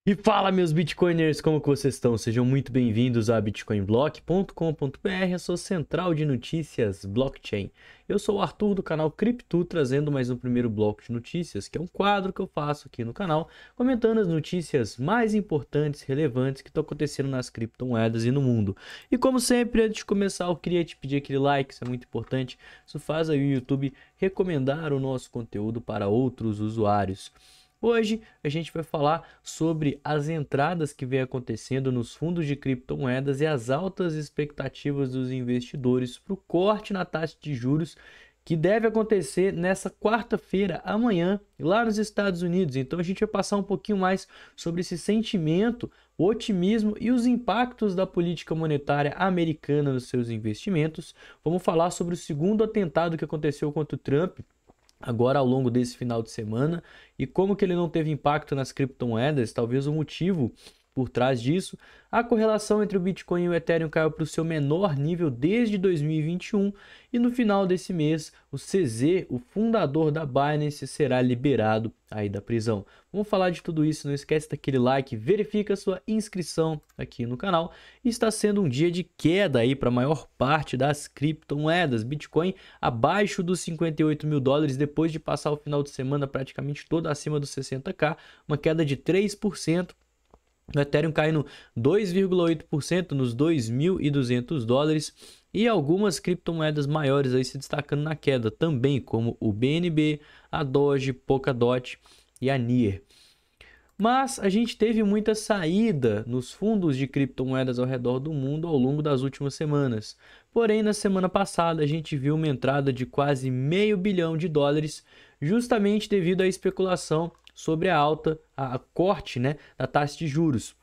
E fala, meus Bitcoiners, como que vocês estão? Sejam muito bem-vindos a bitcoinblock.com.br, a sua central de notícias blockchain. Eu sou o Arthur do canal Cripto, trazendo mais um primeiro bloco de notícias, que é um quadro que eu faço aqui no canal, comentando as notícias mais importantes e relevantes que estão acontecendo nas criptomoedas e no mundo. E como sempre, antes de começar, eu queria te pedir aquele like, isso é muito importante. Isso faz aí o YouTube recomendar o nosso conteúdo para outros usuários. Hoje a gente vai falar sobre as entradas que vem acontecendo nos fundos de criptomoedas e as altas expectativas dos investidores para o corte na taxa de juros que deve acontecer nessa quarta-feira, amanhã, lá nos Estados Unidos. Então a gente vai passar um pouquinho mais sobre esse sentimento, o otimismo e os impactos da política monetária americana nos seus investimentos. Vamos falar sobre o segundo atentado que aconteceu contra o Trump agora ao longo desse final de semana e como que ele não teve impacto nas criptomoedas, talvez o motivo por trás disso. A correlação entre o Bitcoin e o Ethereum caiu para o seu menor nível desde 2021 e no final desse mês o CZ, o fundador da Binance, será liberado aí da prisão. Vamos falar de tudo isso, não esquece daquele like, verifica a sua inscrição aqui no canal. Está sendo um dia de queda aí para a maior parte das criptomoedas. Bitcoin abaixo dos 58 mil dólares depois de passar o final de semana praticamente todo acima dos 60k, uma queda de 3%. O Ethereum caindo 2,8% nos 2.200 dólares e algumas criptomoedas maiores aí se destacando na queda também, como o BNB, a Doge, Polkadot e a Near. Mas a gente teve muita saída nos fundos de criptomoedas ao redor do mundo ao longo das últimas semanas. Porém, na semana passada a gente viu uma entrada de quase $500 milhão, justamente devido à especulação sobre a alta, a corte, da taxa de juros.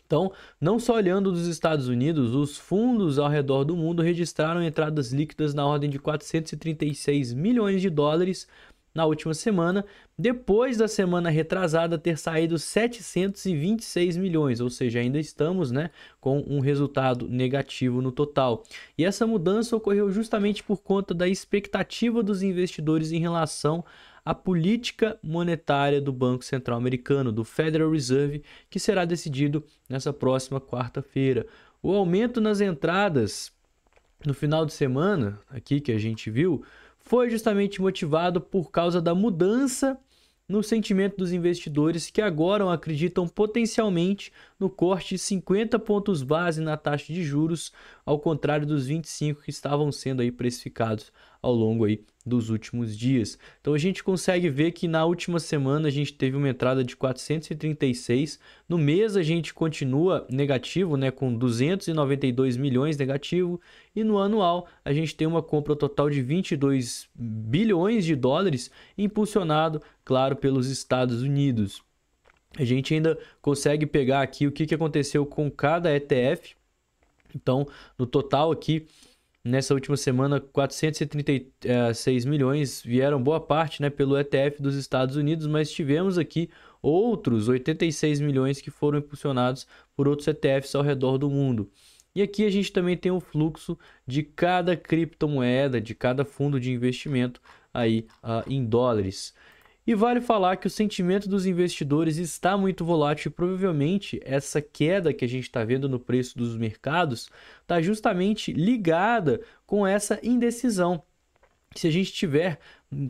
Então, não só olhando dos Estados Unidos, os fundos ao redor do mundo registraram entradas líquidas na ordem de $436 milhões na última semana, depois da semana retrasada ter saído 726 milhões, ou seja, ainda estamos com um resultado negativo no total. E essa mudança ocorreu justamente por conta da expectativa dos investidores em relação à política monetária do Banco Central Americano, do Federal Reserve, que será decidido nessa próxima quarta-feira. O aumento nas entradas no final de semana, aqui que a gente viu, foi justamente motivado por causa da mudança no sentimento dos investidores que agora acreditam potencialmente no corte de 50 pontos base na taxa de juros, ao contrário dos 25 que estavam sendo aí precificados ao longo aí dos últimos dias. Então a gente consegue ver que na última semana a gente teve uma entrada de 436, no mês a gente continua negativo, com 292 milhões negativo, e no anual a gente tem uma compra total de 22 bilhões de dólares, impulsionado, claro, pelos Estados Unidos. A gente ainda consegue pegar aqui o que aconteceu com cada ETF. Então, no total aqui, nessa última semana, 436 milhões vieram boa parte pelo ETF dos Estados Unidos, mas tivemos aqui outros 86 milhões que foram impulsionados por outros ETFs ao redor do mundo. E aqui a gente também tem o fluxo de cada criptomoeda, de cada fundo de investimento aí em dólares. E vale falar que o sentimento dos investidores está muito volátil e provavelmente essa queda que a gente está vendo no preço dos mercados está justamente ligada com essa indecisão. Se a gente tiver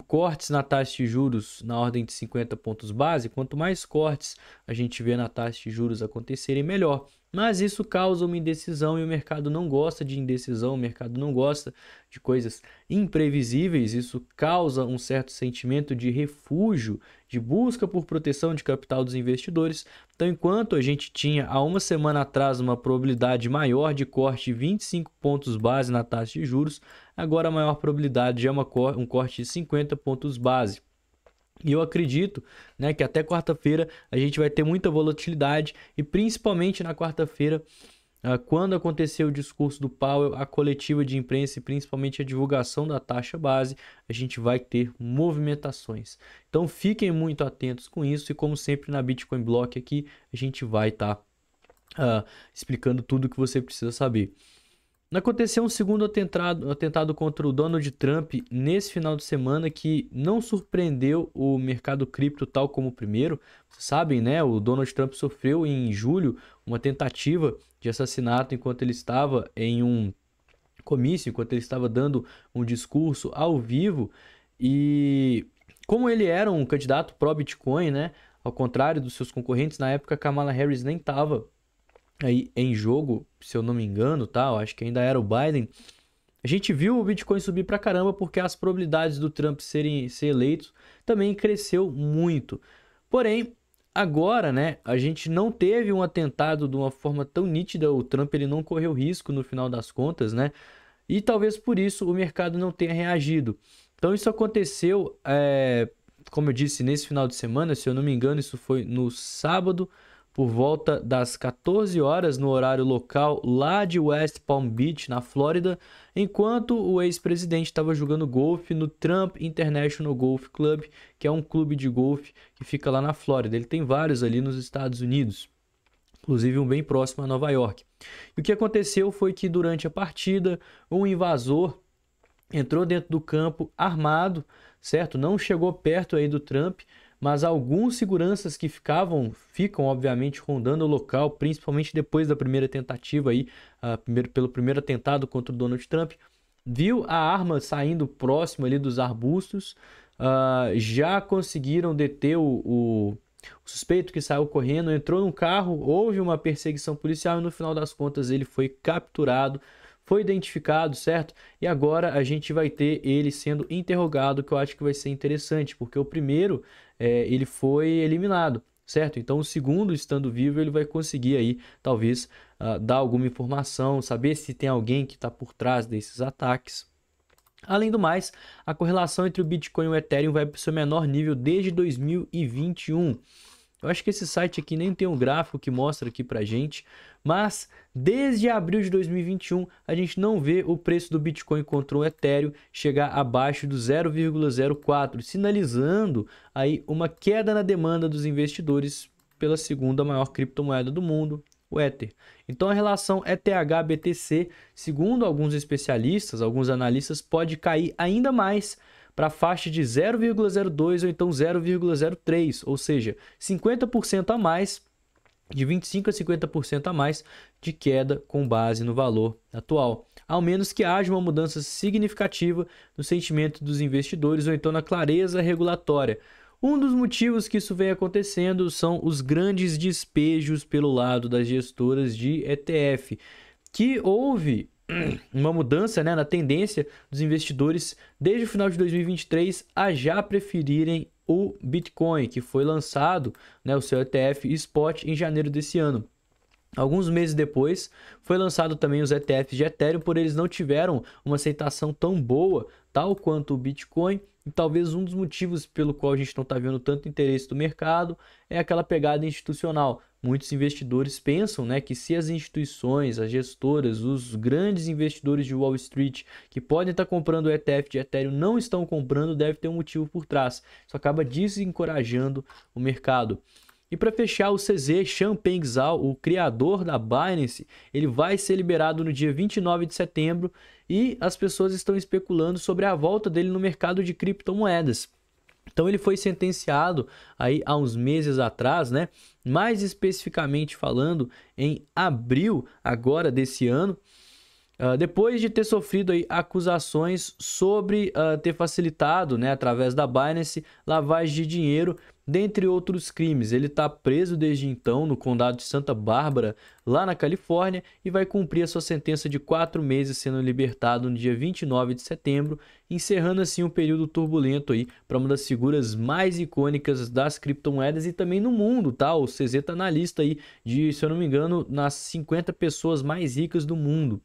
cortes na taxa de juros na ordem de 50 pontos base, quanto mais cortes a gente vê na taxa de juros acontecerem, melhor. Mas isso causa uma indecisão e o mercado não gosta de indecisão, o mercado não gosta de coisas imprevisíveis. Isso causa um certo sentimento de refúgio, de busca por proteção de capital dos investidores. Então, enquanto a gente tinha há uma semana atrás uma probabilidade maior de corte de 25 pontos base na taxa de juros, agora a maior probabilidade é um corte de 50 pontos base. E eu acredito que até quarta-feira a gente vai ter muita volatilidade e principalmente na quarta-feira, quando acontecer o discurso do Powell, a coletiva de imprensa e principalmente a divulgação da taxa base, a gente vai ter movimentações. Então fiquem muito atentos com isso e como sempre na Bitcoin Block aqui a gente vai estar explicando tudo o que você precisa saber. Aconteceu um segundo atentado contra o Donald Trump nesse final de semana que não surpreendeu o mercado cripto tal como o primeiro. Vocês sabem, né? O Donald Trump sofreu em julho uma tentativa de assassinato enquanto ele estava em um comício, enquanto ele estava dando um discurso ao vivo. E como ele era um candidato pró-Bitcoin, né? Ao contrário dos seus concorrentes, na época Kamala Harris nem estava aí em jogo, se eu não me engano, tá? Eu acho que ainda era o Biden. A gente viu o Bitcoin subir pra caramba porque as probabilidades do Trump ser eleito também cresceu muito. Porém, agora, né, a gente não teve um atentado de uma forma tão nítida, o Trump ele não correu risco no final das contas, né? E talvez por isso o mercado não tenha reagido. Então isso aconteceu, como eu disse, nesse final de semana, se eu não me engano, isso foi no sábado, por volta das 14 horas no horário local lá de West Palm Beach, na Flórida, enquanto o ex-presidente estava jogando golfe no Trump International Golf Club, que é um clube de golfe que fica lá na Flórida. Ele tem vários ali nos Estados Unidos, inclusive um bem próximo a Nova York. E o que aconteceu foi que durante a partida, um invasor entrou dentro do campo armado, certo? Não chegou perto aí do Trump, mas alguns seguranças que ficam obviamente rondando o local, principalmente depois da primeira tentativa aí, pelo primeiro atentado contra o Donald Trump, viu a arma saindo próximo ali dos arbustos, já conseguiram deter o suspeito que saiu correndo, entrou num carro, houve uma perseguição policial e no final das contas ele foi capturado, foi identificado, certo? E agora a gente vai ter ele sendo interrogado, que eu acho que vai ser interessante, porque o primeiro ele foi eliminado, certo? Então o segundo, estando vivo, ele vai conseguir aí, talvez, dar alguma informação, saber se tem alguém que está por trás desses ataques. Além do mais, a correlação entre o Bitcoin e o Ethereum vai para o seu menor nível desde 2021. Eu acho que esse site aqui nem tem um gráfico que mostra aqui pra gente, mas desde abril de 2021 a gente não vê o preço do Bitcoin contra o Ethereum chegar abaixo do 0,04, sinalizando aí uma queda na demanda dos investidores pela segunda maior criptomoeda do mundo, o Ether. Então a relação ETH-BTC, segundo alguns especialistas, alguns analistas, pode cair ainda mais para a faixa de 0,02 ou então 0,03, ou seja, 50% a mais, de 25% a 50% a mais de queda com base no valor atual, ao menos que haja uma mudança significativa no sentimento dos investidores ou então na clareza regulatória. Um dos motivos que isso vem acontecendo são os grandes despejos pelo lado das gestoras de ETF, que houve uma mudança, né, na tendência dos investidores desde o final de 2023 a já preferirem o Bitcoin, que foi lançado, né, o seu ETF Spot em janeiro desse ano. Alguns meses depois, foi lançado também os ETFs de Ethereum, porém eles não tiveram uma aceitação tão boa, tal quanto o Bitcoin, e talvez um dos motivos pelo qual a gente não está vendo tanto interesse do mercado é aquela pegada institucional. Muitos investidores pensam, né, que se as instituições, as gestoras, os grandes investidores de Wall Street que podem estar comprando o ETF de Ethereum não estão comprando, deve ter um motivo por trás. Isso acaba desencorajando o mercado. E para fechar, o CZ Changpeng Zhao, o criador da Binance, ele vai ser liberado no dia 29 de setembro e as pessoas estão especulando sobre a volta dele no mercado de criptomoedas. Então ele foi sentenciado aí há uns meses atrás, né? Mais especificamente falando em abril agora desse ano, depois de ter sofrido aí acusações sobre ter facilitado, né, através da Binance, lavagem de dinheiro, dentre outros crimes. Ele está preso desde então no condado de Santa Bárbara, lá na Califórnia, e vai cumprir a sua sentença de 4 meses, sendo libertado no dia 29 de setembro, encerrando assim um período turbulento aí para uma das figuras mais icônicas das criptomoedas e também no mundo, tá? O CZ está na lista aí de, se eu não me engano, nas 50 pessoas mais ricas do mundo.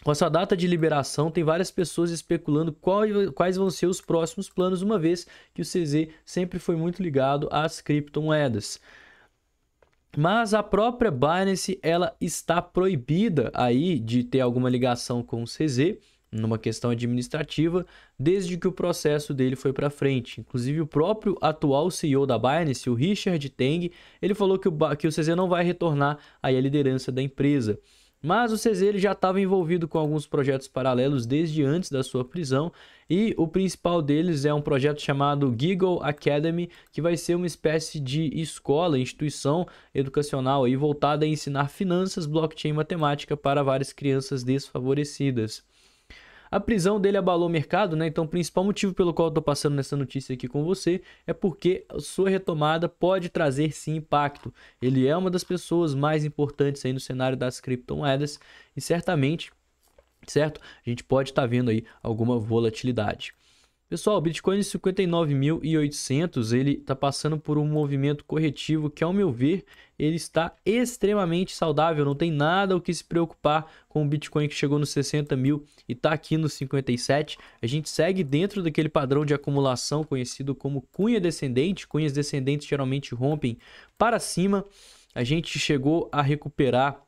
Com essa data de liberação, tem várias pessoas especulando quais vão ser os próximos planos, uma vez que o CZ sempre foi muito ligado às criptomoedas. Mas a própria Binance, ela está proibida aí de ter alguma ligação com o CZ, numa questão administrativa, desde que o processo dele foi para frente. Inclusive o próprio atual CEO da Binance, o Richard Teng, ele falou que o CZ não vai retornar aí à liderança da empresa. Mas o CZ ele já estava envolvido com alguns projetos paralelos desde antes da sua prisão, e o principal deles é um projeto chamado Giggle Academy, que vai ser uma espécie de escola, instituição educacional aí voltada a ensinar finanças, blockchain e matemática para várias crianças desfavorecidas. A prisão dele abalou o mercado, né? Então o principal motivo pelo qual eu estou passando nessa notícia aqui com você é porque a sua retomada pode trazer sim impacto. Ele é uma das pessoas mais importantes aí no cenário das criptomoedas e certamente, certo? A gente pode estar vendo aí alguma volatilidade. Pessoal, o Bitcoin 59.800, ele está passando por um movimento corretivo que, ao meu ver, ele está extremamente saudável. Não tem nada o que se preocupar com o Bitcoin que chegou nos 60 mil e está aqui nos 57. A gente segue dentro daquele padrão de acumulação conhecido como cunha descendente. Cunhas descendentes geralmente rompem para cima. A gente chegou a recuperar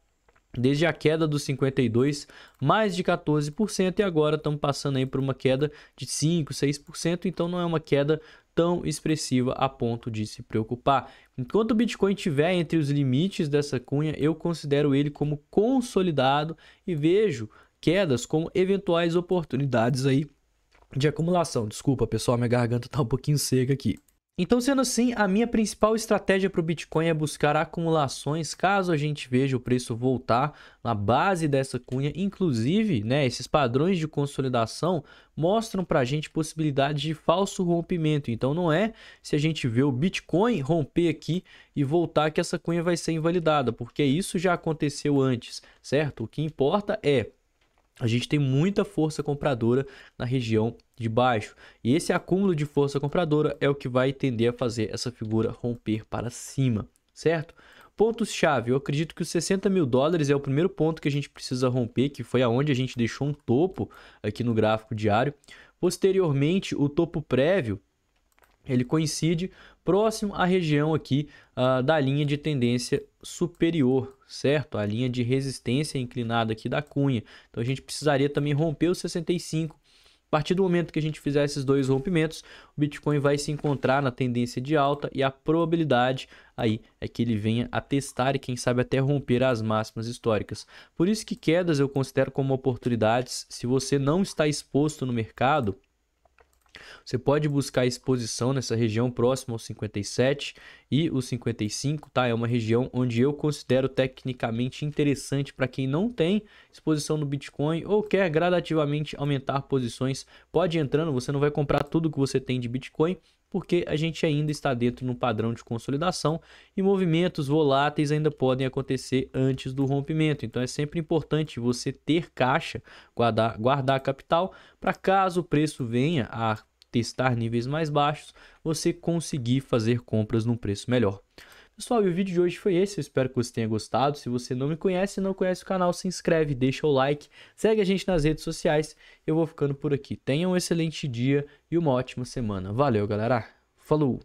desde a queda dos 52, mais de 14%, e agora estamos passando aí por uma queda de 5, 6%, então não é uma queda tão expressiva a ponto de se preocupar. Enquanto o Bitcoin estiver entre os limites dessa cunha, eu considero ele como consolidado e vejo quedas como eventuais oportunidades aí de acumulação. Desculpa, pessoal, minha garganta está um pouquinho seca aqui. Então, sendo assim, a minha principal estratégia para o Bitcoin é buscar acumulações caso a gente veja o preço voltar na base dessa cunha. Inclusive, né, esses padrões de consolidação mostram para a gente possibilidade de falso rompimento. Então, não é se a gente vê o Bitcoin romper aqui e voltar que essa cunha vai ser invalidada, porque isso já aconteceu antes, certo? O que importa é a gente tem muita força compradora na região de baixo. E esse acúmulo de força compradora é o que vai tender a fazer essa figura romper para cima, certo? Pontos-chave, eu acredito que os 60 mil dólares é o primeiro ponto que a gente precisa romper, que foi aonde a gente deixou um topo aqui no gráfico diário. Posteriormente, o topo prévio, ele coincide próximo à região aqui da linha de tendência superior, certo? A linha de resistência inclinada aqui da cunha. Então a gente precisaria também romper os 65. A partir do momento que a gente fizer esses dois rompimentos, o Bitcoin vai se encontrar na tendência de alta e a probabilidade aí é que ele venha a testar e quem sabe até romper as máximas históricas. Por isso que quedas eu considero como oportunidades. Se você não está exposto no mercado, você pode buscar exposição nessa região próxima aos 57 e os 55, tá? É uma região onde eu considero tecnicamente interessante para quem não tem exposição no Bitcoin ou quer gradativamente aumentar posições. Pode ir entrando, você não vai comprar tudo que você tem de Bitcoin, porque a gente ainda está dentro de um padrão de consolidação e movimentos voláteis ainda podem acontecer antes do rompimento. Então é sempre importante você ter caixa, guardar capital, para caso o preço venha a testar níveis mais baixos, você conseguir fazer compras num preço melhor. Pessoal, e o vídeo de hoje foi esse, eu espero que você tenha gostado. Se você não me conhece e não conhece o canal, se inscreve, deixa o like, segue a gente nas redes sociais. Eu vou ficando por aqui. Tenha um excelente dia e uma ótima semana. Valeu, galera. Falou!